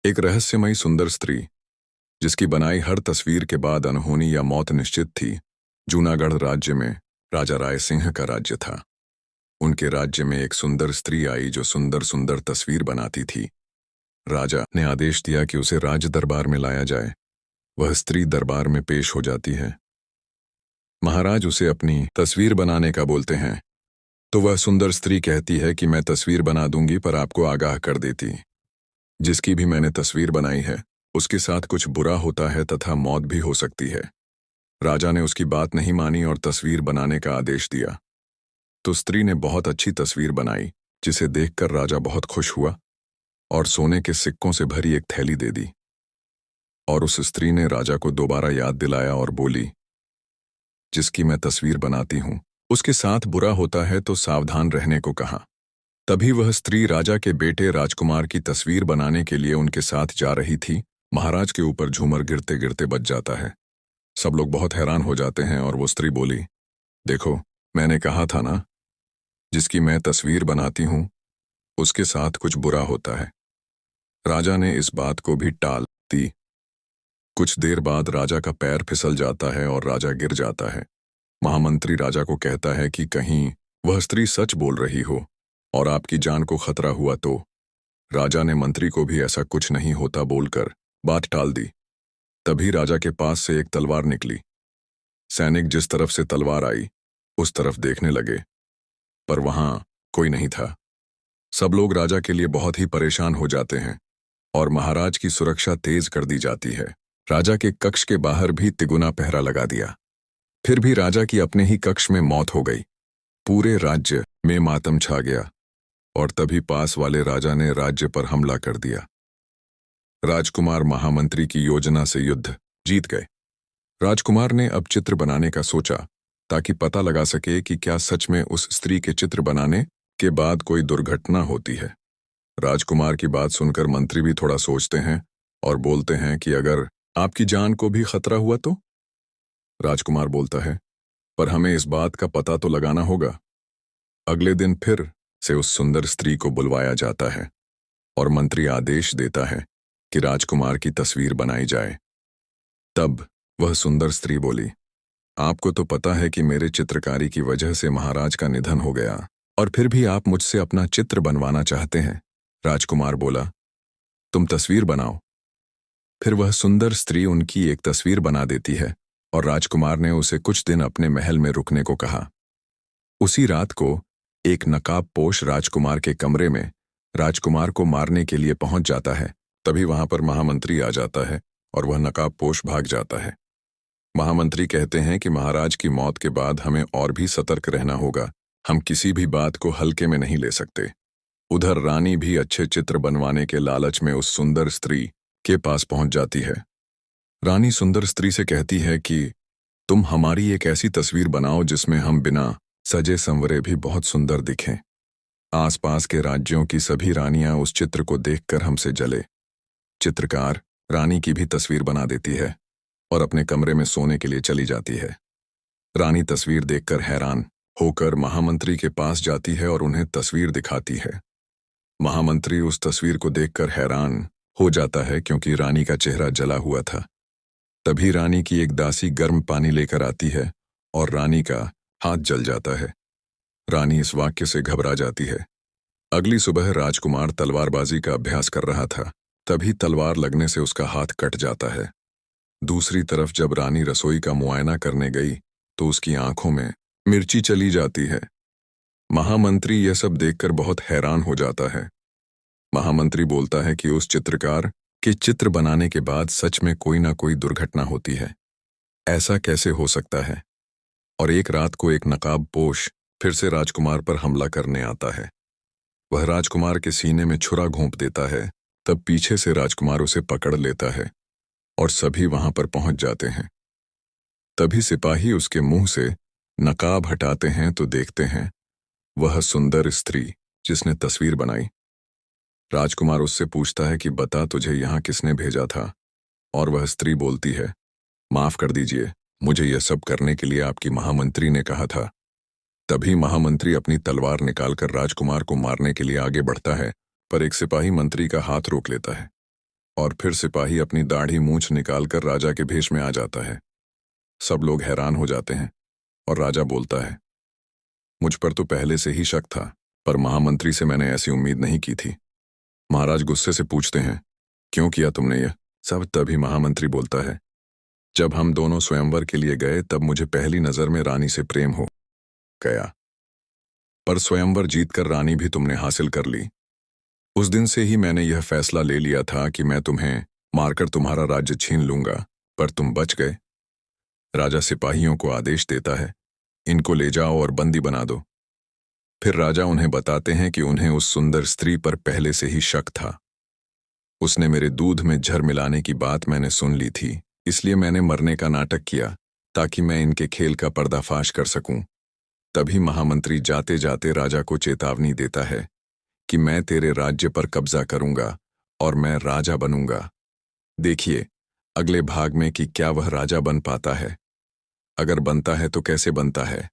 एक रहस्यमयी सुंदर स्त्री जिसकी बनाई हर तस्वीर के बाद अनहोनी या मौत निश्चित थी। जूनागढ़ राज्य में राजा राय सिंह का राज्य था। उनके राज्य में एक सुंदर स्त्री आई जो सुंदर सुंदर तस्वीर बनाती थी। राजा ने आदेश दिया कि उसे राज दरबार में लाया जाए। वह स्त्री दरबार में पेश हो जाती है। महाराज उसे अपनी तस्वीर बनाने का बोलते हैं तो वह सुंदर स्त्री कहती है कि मैं तस्वीर बना दूंगी, पर आपको आगाह कर देती, जिसकी भी मैंने तस्वीर बनाई है उसके साथ कुछ बुरा होता है तथा मौत भी हो सकती है। राजा ने उसकी बात नहीं मानी और तस्वीर बनाने का आदेश दिया। तो स्त्री ने बहुत अच्छी तस्वीर बनाई, जिसे देखकर राजा बहुत खुश हुआ और सोने के सिक्कों से भरी एक थैली दे दी। और उस स्त्री ने राजा को दोबारा याद दिलाया और बोली, जिसकी मैं तस्वीर बनाती हूं उसके साथ बुरा होता है तो सावधान रहने को कहा। तभी वह स्त्री राजा के बेटे राजकुमार की तस्वीर बनाने के लिए उनके साथ जा रही थी। महाराज के ऊपर झूमर गिरते गिरते बज जाता है। सब लोग बहुत हैरान हो जाते हैं और वो स्त्री बोली, देखो, मैंने कहा था ना, जिसकी मैं तस्वीर बनाती हूं उसके साथ कुछ बुरा होता है। राजा ने इस बात को भी टाल दी। कुछ देर बाद राजा का पैर फिसल जाता है और राजा गिर जाता है। महामंत्री राजा को कहता है कि कहीं वह स्त्री सच बोल रही हो और आपकी जान को खतरा हुआ तो। राजा ने मंत्री को भी ऐसा कुछ नहीं होता बोलकर बात टाल दी। तभी राजा के पास से एक तलवार निकली। सैनिक जिस तरफ से तलवार आई उस तरफ देखने लगे, पर वहां कोई नहीं था। सब लोग राजा के लिए बहुत ही परेशान हो जाते हैं और महाराज की सुरक्षा तेज कर दी जाती है। राजा के कक्ष के बाहर भी तिगुना पहरा लगा दिया। फिर भी राजा की अपने ही कक्ष में मौत हो गई। पूरे राज्य में मातम छा गया और तभी पास वाले राजा ने राज्य पर हमला कर दिया। राजकुमार महामंत्री की योजना से युद्ध जीत गए। राजकुमार ने अब चित्र बनाने का सोचा ताकि पता लगा सके कि क्या सच में उस स्त्री के चित्र बनाने के बाद कोई दुर्घटना होती है। राजकुमार की बात सुनकर मंत्री भी थोड़ा सोचते हैं और बोलते हैं कि अगर आपकी जान को भी खतरा हुआ तो। राजकुमार बोलता है, पर हमें इस बात का पता तो लगाना होगा। अगले दिन फिर से उस सुंदर स्त्री को बुलवाया जाता है और मंत्री आदेश देता है कि राजकुमार की तस्वीर बनाई जाए। तब वह सुंदर स्त्री बोली, आपको तो पता है कि मेरे चित्रकारी की वजह से महाराज का निधन हो गया और फिर भी आप मुझसे अपना चित्र बनवाना चाहते हैं। राजकुमार बोला, तुम तस्वीर बनाओ। फिर वह सुंदर स्त्री उनकी एक तस्वीर बना देती है और राजकुमार ने उसे कुछ दिन अपने महल में रुकने को कहा। उसी रात को एक नकाबपोश राजकुमार के कमरे में राजकुमार को मारने के लिए पहुंच जाता है। तभी वहां पर महामंत्री आ जाता है और वह नकाबपोश भाग जाता है। महामंत्री कहते हैं कि महाराज की मौत के बाद हमें और भी सतर्क रहना होगा। हम किसी भी बात को हल्के में नहीं ले सकते। उधर रानी भी अच्छे चित्र बनवाने के लालच में उस सुंदर स्त्री के पास पहुंच जाती है। रानी सुंदर स्त्री से कहती है कि तुम हमारी एक ऐसी तस्वीर बनाओ जिसमें हम बिना सजे संवरे भी बहुत सुंदर दिखें। आसपास के राज्यों की सभी रानियां उस चित्र को देखकर हमसे जले। चित्रकार रानी की भी तस्वीर बना देती है और अपने कमरे में सोने के लिए चली जाती है। रानी तस्वीर देखकर हैरान होकर महामंत्री के पास जाती है और उन्हें तस्वीर दिखाती है। महामंत्री उस तस्वीर को देखकर हैरान हो जाता है क्योंकि रानी का चेहरा जला हुआ था। तभी रानी की एक दासी गर्म पानी लेकर आती है और रानी का हाथ जल जाता है। रानी इस वाक्य से घबरा जाती है। अगली सुबह राजकुमार तलवारबाजी का अभ्यास कर रहा था। तभी तलवार लगने से उसका हाथ कट जाता है। दूसरी तरफ जब रानी रसोई का मुआयना करने गई तो उसकी आंखों में मिर्ची चली जाती है। महामंत्री यह सब देखकर बहुत हैरान हो जाता है। महामंत्री बोलता है कि उस चित्रकार के चित्र बनाने के बाद सच में कोई ना कोई दुर्घटना होती है। ऐसा कैसे हो सकता है? और एक रात को एक नकाबपोश फिर से राजकुमार पर हमला करने आता है। वह राजकुमार के सीने में छुरा घोंप देता है। तब पीछे से राजकुमार उसे पकड़ लेता है और सभी वहां पर पहुंच जाते हैं। तभी सिपाही उसके मुंह से नकाब हटाते हैं तो देखते हैं वह सुंदर स्त्री जिसने तस्वीर बनाई। राजकुमार उससे पूछता है कि बता, तुझे यहाँ किसने भेजा था? और वह स्त्री बोलती है, माफ कर दीजिए, मुझे यह सब करने के लिए आपकी महामंत्री ने कहा था। तभी महामंत्री अपनी तलवार निकालकर राजकुमार को मारने के लिए आगे बढ़ता है, पर एक सिपाही मंत्री का हाथ रोक लेता है और फिर सिपाही अपनी दाढ़ी मूंछ निकालकर राजा के भेष में आ जाता है। सब लोग हैरान हो जाते हैं और राजा बोलता है, मुझ पर तो पहले से ही शक था, पर महामंत्री से मैंने ऐसी उम्मीद नहीं की थी। महाराज गुस्से से पूछते हैं, क्यों किया तुमने यह सब? तभी महामंत्री बोलता है, जब हम दोनों स्वयंवर के लिए गए तब मुझे पहली नजर में रानी से प्रेम हो गया, पर स्वयंवर जीतकर रानी भी तुमने हासिल कर ली। उस दिन से ही मैंने यह फैसला ले लिया था कि मैं तुम्हें मारकर तुम्हारा राज्य छीन लूंगा, पर तुम बच गए। राजा सिपाहियों को आदेश देता है, इनको ले जाओ और बंदी बना दो। फिर राजा उन्हें बताते हैं कि उन्हें उस सुंदर स्त्री पर पहले से ही शक था। उसने मेरे दूध में जहर मिलाने की बात मैंने सुन ली थी, इसलिए मैंने मरने का नाटक किया ताकि मैं इनके खेल का पर्दाफाश कर सकूं। तभी महामंत्री जाते जाते राजा को चेतावनी देता है कि मैं तेरे राज्य पर कब्जा करूंगा और मैं राजा बनूंगा। देखिए अगले भाग में कि क्या वह राजा बन पाता है। अगर बनता है तो कैसे बनता है।